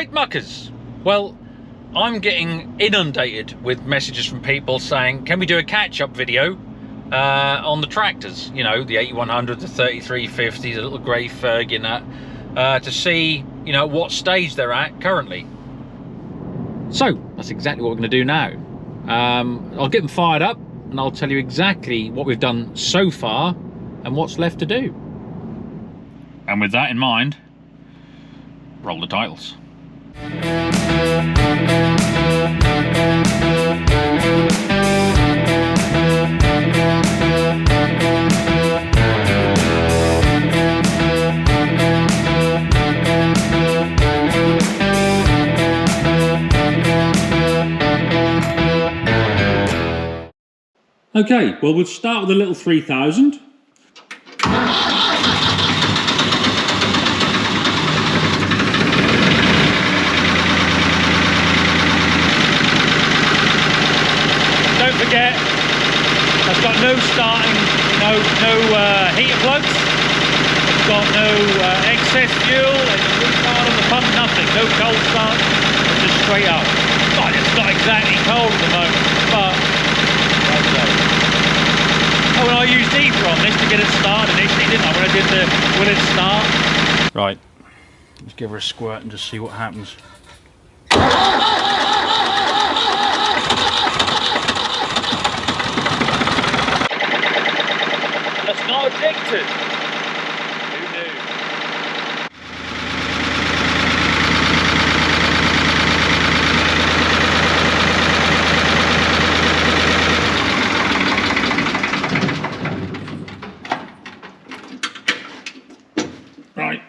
Right, muckers. Well, I'm getting inundated with messages from people saying, can we do a catch-up video on the tractors? You know, the 8100, the 3350, the little grey Fergie and that, to see, you know, what stage they're at currently. So, that's exactly what we're going to do now. I'll get them fired up and I'll tell you exactly what we've done so far and what's left to do. And with that in mind, roll the titles. Okay, well, we'll start with the little 3000. Don't forget, it's got no starting, no heater plugs. It's got no excess fuel, it's retard on the pump, nothing, no cold start, it's just straight up. God, it's not exactly cold at the moment, but oh, and I used ether on this to get it started initially, didn't I, when I did the will it start? Right, let's give her a squirt and just see what happens. That's not addicted. Who knew? Right.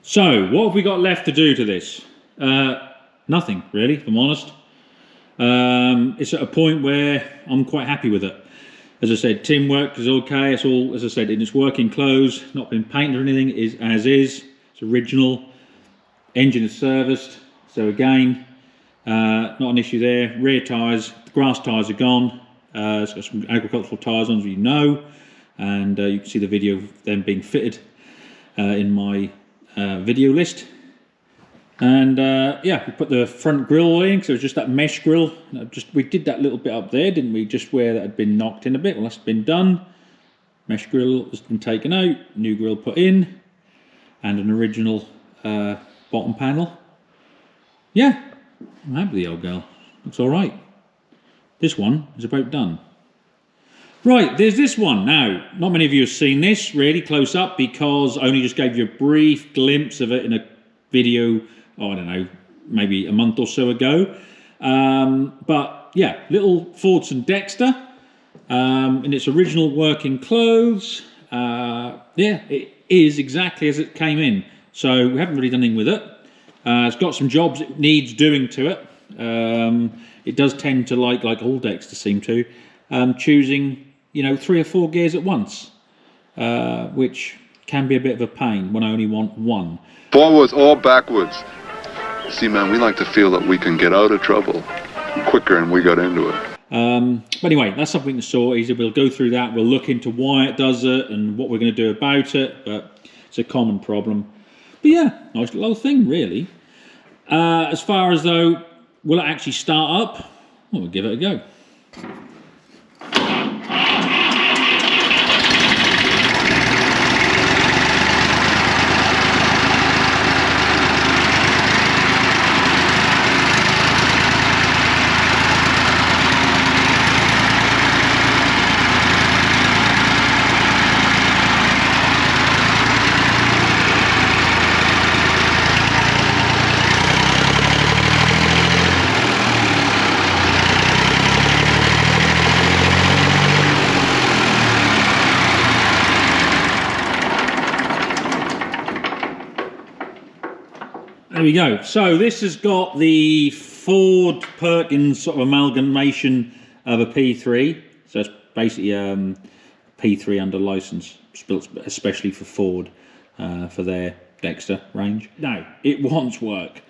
So, what have we got left to do to this? Nothing, really, if I'm honest. It's at a point where I'm quite happy with it. As I said, tin work is okay. It's all, as I said, in its working clothes, not been painted or anything, is as is. It's original. Engine is serviced. So again, not an issue there. Rear tyres, the grass tyres are gone. It's got some agricultural tyres on, as you know. And you can see the video of them being fitted in my video list. And yeah, we put the front grille in, because it was just that mesh grille. We did that little bit up there, didn't we? Just where that had been knocked in a bit. Well, that's been done. Mesh grille has been taken out, new grille put in, and an original bottom panel. Yeah, I'm happy with the old girl. Looks all right. This one is about done. Right, there's this one. Now, not many of you have seen this really close up, because I only just gave you a brief glimpse of it in a video, oh, I don't know, maybe a month or so ago. But yeah, little Fordson Dexta in its original working clothes. Yeah, it is exactly as it came in. So we haven't really done anything with it. It's got some jobs it needs doing to it. It does tend to, like all Dexta seem to, choosing, you know, 3 or 4 gears at once, which can be a bit of a pain when I only want one. Forwards or backwards. See, man, we like to feel that we can get out of trouble quicker than we got into it. But anyway, that's something to sort easy. We'll go through that. We'll look into why it does it and what we're going to do about it. But it's a common problem. But yeah, nice little thing, really. As far as though, will it actually start up? Well, we'll give it a go. There we go. So this has got the Ford Perkins sort of amalgamation of a P3. So it's basically P3 under license, built especially for Ford for their Dexta range. Now, it wants work.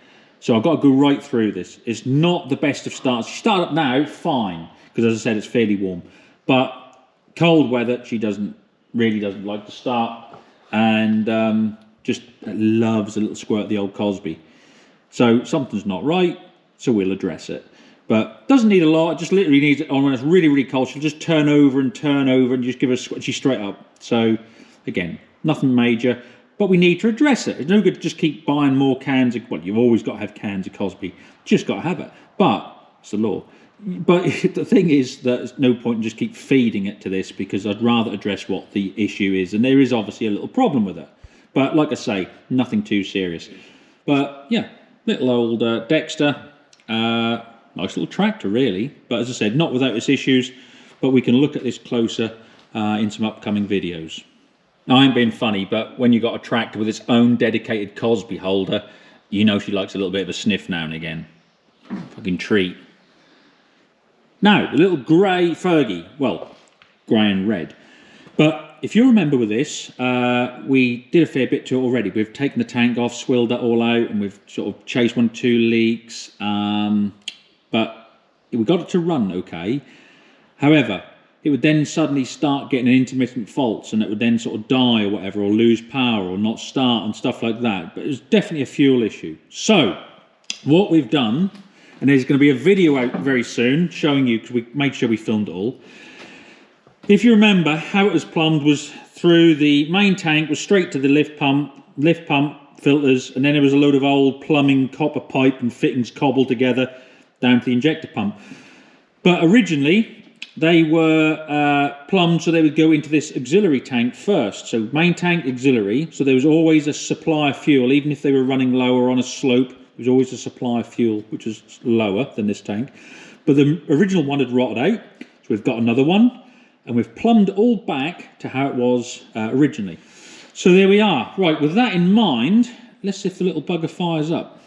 So I've got to go right through this. It's not the best of starts. You start up now, fine, because as I said, it's fairly warm. But cold weather, she really doesn't like to start. And just loves a little squirt of the old Cosby. So something's not right, so we'll address it. But doesn't need a lot, it just literally needs it on when it's really, really cold. She'll just turn over and just give her a squishy straight up. So again, nothing major, but we need to address it. It's no good to just keep buying more cans of, well, you've always got to have cans of Cosby, just got to have it. But it's the law. But the thing is that there's no point in just keep feeding it to this, because I'd rather address what the issue is, and there is obviously a little problem with it. But like I say, nothing too serious. But yeah, little old Dexta, nice little tractor really. But as I said, not without its issues, but we can look at this closer in some upcoming videos. Now, I ain't being funny, but when you've got a tractor with its own dedicated Cosby holder, you know she likes a little bit of a sniff now and again. Fucking treat. Now, the little grey Fergie, well, grey and red. But if you remember with this, we did a fair bit to it already. We've taken the tank off, swilled that all out, and we've sort of chased 1 or 2 leaks. But we got it to run okay. However, it would then suddenly start getting intermittent faults, and it would then sort of die or whatever, or lose power or not start and stuff like that. But it was definitely a fuel issue. So what we've done, and there's going to be a video out very soon showing you, because we made sure we filmed it all. If you remember, how it was plumbed was through the main tank, was straight to the lift pump filters, and then there was a load of old plumbing copper pipe and fittings cobbled together down to the injector pump. But originally they were plumbed so they would go into this auxiliary tank first. So main tank, auxiliary, so there was always a supply of fuel, even if they were running lower on a slope. There was always a supply of fuel which was lower than this tank. But the original one had rotted out, so we've got another one, and we've plumbed all back to how it was originally. So there we are. Right, with that in mind, let's see if the little bugger fires up.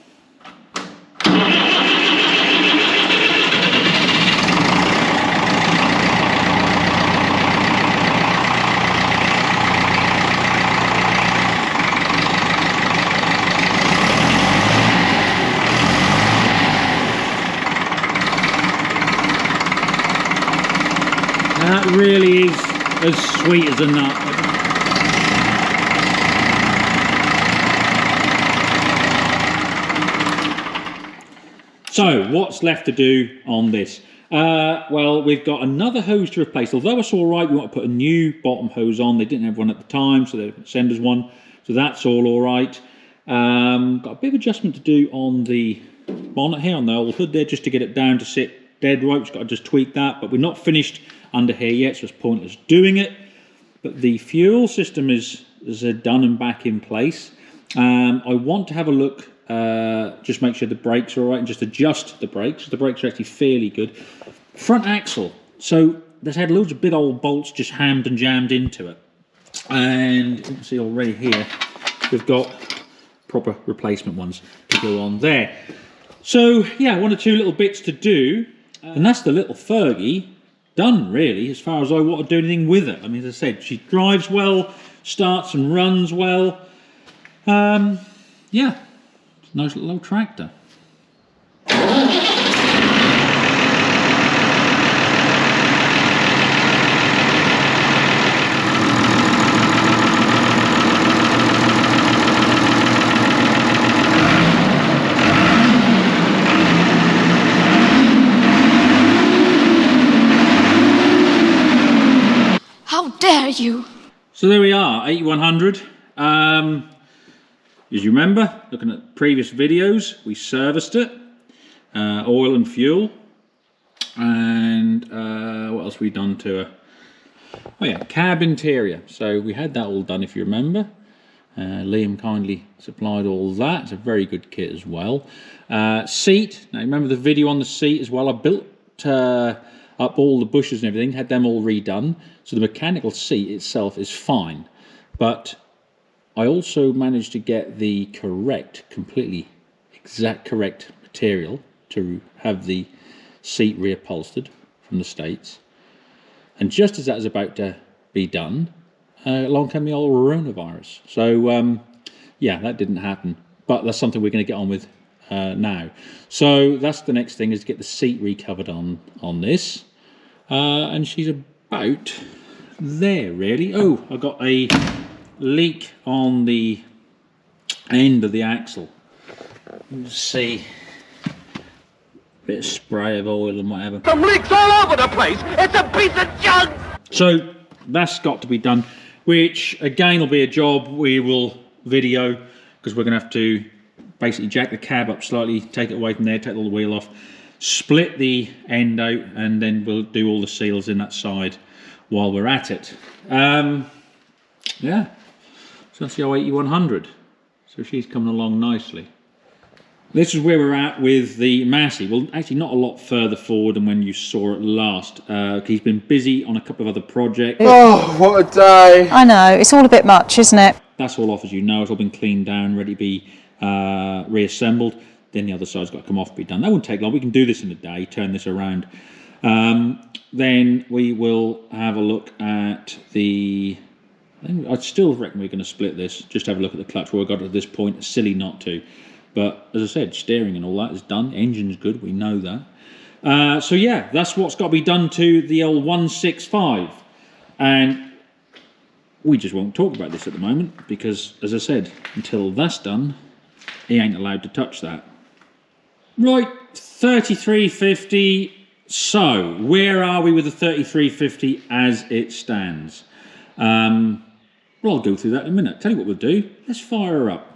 That really is as sweet as a nut. So what's left to do on this? Well, we've got another hose to replace. Although it's all right, we want to put a new bottom hose on. They didn't have one at the time, so they send us one. So that's all right. Got a bit of adjustment to do on the bonnet here, on the old hood there, just to get it down to sit dead right. We've got to just tweak that, but we're not finished under here yet, so it's pointless doing it. But the fuel system is done and back in place. I want to have a look, just make sure the brakes are all right, and just adjust the brakes. The brakes are actually fairly good. Front axle, so there's had loads of big old bolts just hammed and jammed into it, and you can see already here we've got proper replacement ones to go on there. So yeah, 1 or 2 little bits to do, and that's the little Fergie done really, as far as I want to do anything with it. I mean, as I said, she drives well, starts and runs well. Yeah, it's a nice little old tractor. How dare you! So there we are, 8100. As you remember, looking at previous videos, we serviced it, oil and fuel, and what else have we done to her? Oh yeah, cab interior. So we had that all done, if you remember. Liam kindly supplied all that. It's a very good kit as well. Seat, now remember the video on the seat as well. I built up all the bushes and everything, had them all redone. So the mechanical seat itself is fine, but I also managed to get the completely exact correct material to have the seat reupholstered from the States. And just as that was about to be done, along came the old coronavirus. So yeah, that didn't happen, but that's something we're going to get on with now. So that's the next thing, is to get the seat recovered on this. And she's about there really. Oh, I got a leak on the end of the axle. See, bit of spray of oil and whatever. Some leaks all over the place. It's a piece of junk. So that's got to be done, which again will be a job we will video, because we're going to have to basically jack the cab up slightly, take it away from there, take all the wheel off, split the end out, and then we'll do all the seals in that side while we're at it. Yeah, so that's the 08100. So she's coming along nicely. This is where we're at with the Massey. Well, actually not a lot further forward than when you saw it last. He's been busy on a couple of other projects. Oh, what a day. I know, it's all a bit much, isn't it? That's all off, as you know. It's all been cleaned down, ready to be reassembled. Then the other side's got to come off and be done. That won't take long. We can do this in a day, turn this around. Then we will have a look at the... I still reckon we're going to split this. Just have a look at the clutch where we got to this point. It's silly not to. But as I said, steering and all that is done. Engine's good, we know that. So yeah, that's what's got to be done to the old 165. And we just won't talk about this at the moment, because as I said, until that's done, he ain't allowed to touch that. Right, 3350. So where are we with the 3350 as it stands? Well, I'll go through that in a minute. Tell you what we'll do. Let's fire her up.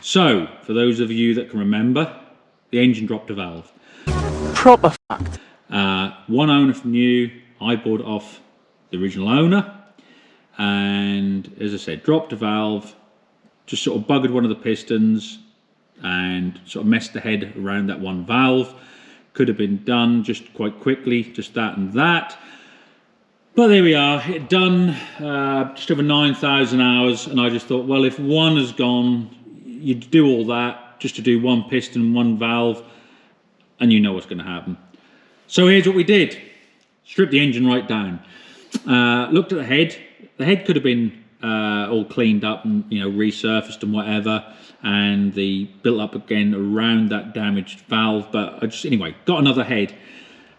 So, for those of you that can remember, the engine dropped a valve. Proper fact. One owner from new, I bought it off the original owner, and as I said, dropped a valve, just sort of buggered one of the pistons and sort of messed the head around that one valve. Could have been done just quite quickly, just that and that. But there we are, it done, just over 9,000 hours, and I just thought, well, if one has gone, you'd do all that just to do one piston, one valve, and you know what's going to happen. So here's what we did. Stripped the engine right down. Looked at the head. The head could have been all cleaned up and, you know, resurfaced and whatever, and the built up again around that damaged valve. But I just, anyway, got another head.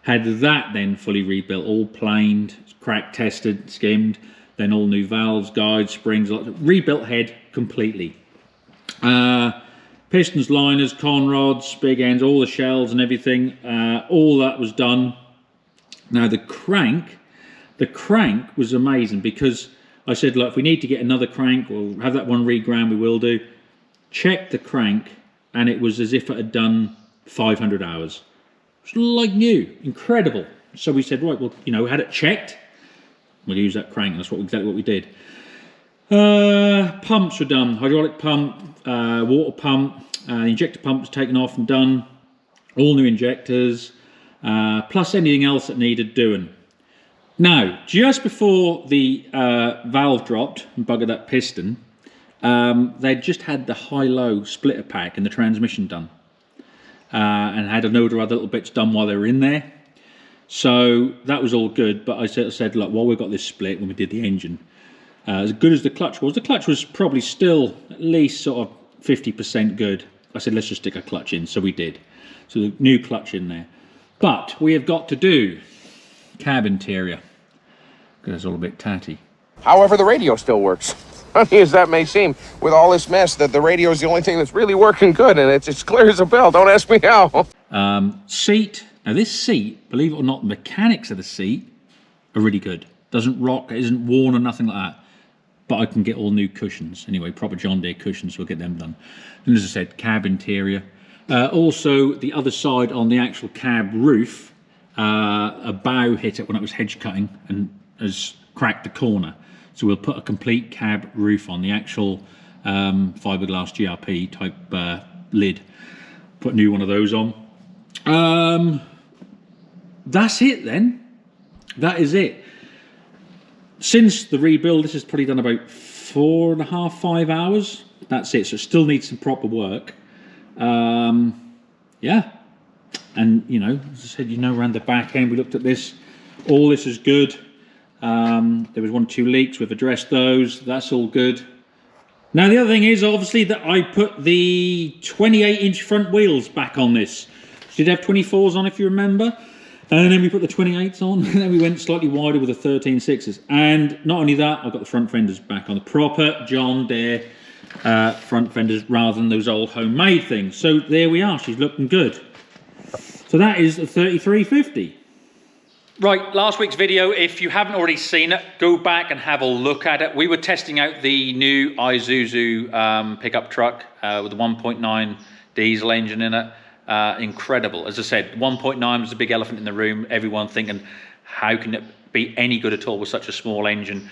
Had that then fully rebuilt, all planed, crack tested, skimmed, then all new valves, guides, springs, rebuilt head completely. Pistons, liners, conrods, big ends, all the shells and everything, all that was done. Now the crank was amazing, because I said, look, if we need to get another crank, we'll have that one reground, we will do. Checked the crank, and it was as if it had done 500 hours. It's like new, incredible. So we said, right, well, you know, had it checked, we'll use that crank, and that's exactly what we did. Pumps were done, hydraulic pump, water pump, the injector pump was taken off and done, all new injectors, plus anything else that needed doing. Now, just before the valve dropped and buggered that piston, they'd just had the high-low splitter pack and the transmission done, and had a load of other little bits done while they were in there. So that was all good, but I said, look, while we've got this split, when we did the engine, as good as the clutch was probably still at least sort of 50% good. I said, let's just stick a clutch in, so we did. So the new clutch in there. But we have got to do cab interior, because it's all a bit tatty. However, the radio still works. Funny as that may seem, with all this mess, that the radio is the only thing that's really working good, and it's clear as a bell. Don't ask me how. Seat. Now this seat, believe it or not, the mechanics of the seat are really good. Doesn't rock, it isn't worn or nothing like that. But I can get all new cushions. Anyway, proper John Deere cushions, so we'll get them done. And as I said, cab interior. Also, the other side on the actual cab roof, a bough hit it when it was hedge cutting and has cracked the corner. So we'll put a complete cab roof on the actual fiberglass GRP type lid. Put a new one of those on. That's it then. That is it. Since the rebuild, this has probably done about 4.5, 5 hours. That's it. So it still needs some proper work. Yeah. And, you know, as I said, you know, around the back end, we looked at this. All this is good. There was 1 or 2 leaks. We've addressed those. That's all good. Now, the other thing is, obviously, that I put the 28-inch front wheels back on this. Did have 24s on, if you remember. And then we put the 28s on, and then we went slightly wider with the 13.6s. And not only that, I've got the front fenders back on the proper John Deere front fenders rather than those old homemade things. So there we are, she's looking good. So that is the 3350. Right, last week's video, if you haven't already seen it, go back and have a look at it. We were testing out the new Isuzu pickup truck with the 1.9 diesel engine in it. Incredible. As I said, 1.9 was the big elephant in the room. Everyone thinking, how can it be any good at all with such a small engine?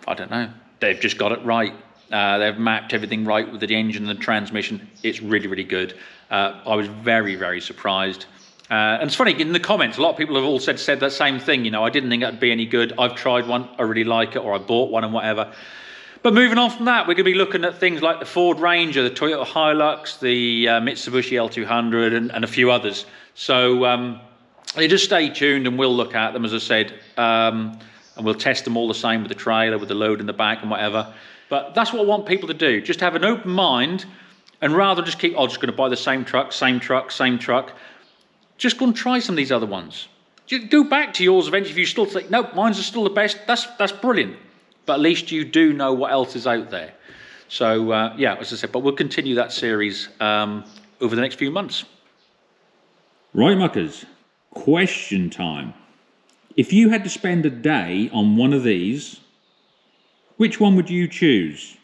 I don't know. They've just got it right. They've mapped everything right with the engine and the transmission. It's really, really good. I was very, very surprised. And it's funny, in the comments, a lot of people have all said that same thing. You know, I didn't think that'd be any good. I've tried one, I really like it, or I bought one and whatever. But moving on from that, we're going to be looking at things like the Ford Ranger, the Toyota Hilux, the Mitsubishi L200, and a few others. So you just stay tuned and we'll look at them, as I said. And we'll test them all the same with the trailer, with the load in the back and whatever. But that's what I want people to do. Just have an open mind, and rather just keep, oh, just going to buy the same truck, same truck, same truck. Just go and try some of these other ones. Just go back to yours eventually. If you still think, no, mine's are still the best, that's brilliant. But at least you do know what else is out there. So, yeah, as I said, but we'll continue that series over the next few months. Right, muckers, question time. If you had to spend a day on one of these, which one would you choose?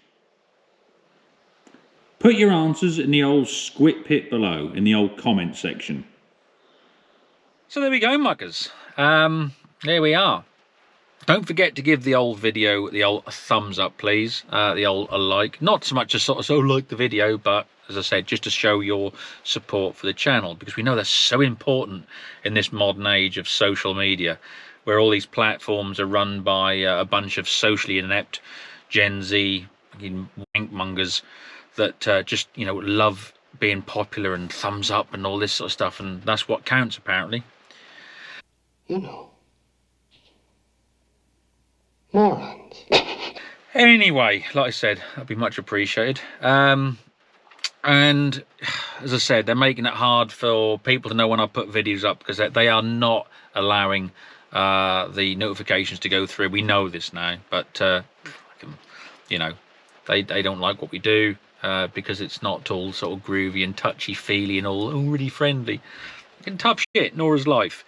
Put your answers in the old squid pit below, in the old comment section. So there we go, muckers. There we are. Don't forget to give the old video the old thumbs up, please. The old like. Not so much as sort of so like the video, but as I said, just to show your support for the channel, because we know that's so important in this modern age of social media, where all these platforms are run by a bunch of socially inept Gen Z wankmongers that just, you know, love being popular and thumbs up and all this sort of stuff, and that's what counts apparently. You know. Morons. Anyway, like I said, that'd be much appreciated. And as I said, they're making it hard for people to know when I put videos up, because they are not allowing the notifications to go through. We know this now, but you know, they don't like what we do because it's not all sort of groovy and touchy-feely and all really friendly. And tough shit, nor is life.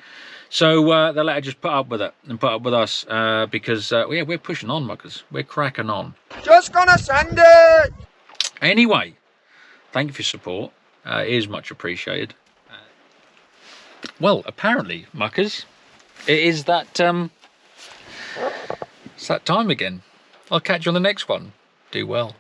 So they'll let her just put up with it and put up with us because yeah, we're pushing on, muckers. We're cracking on. Just gonna send it! Anyway, thank you for your support. It is much appreciated. Well, apparently, muckers, it is that it's that time again. I'll catch you on the next one. Do well.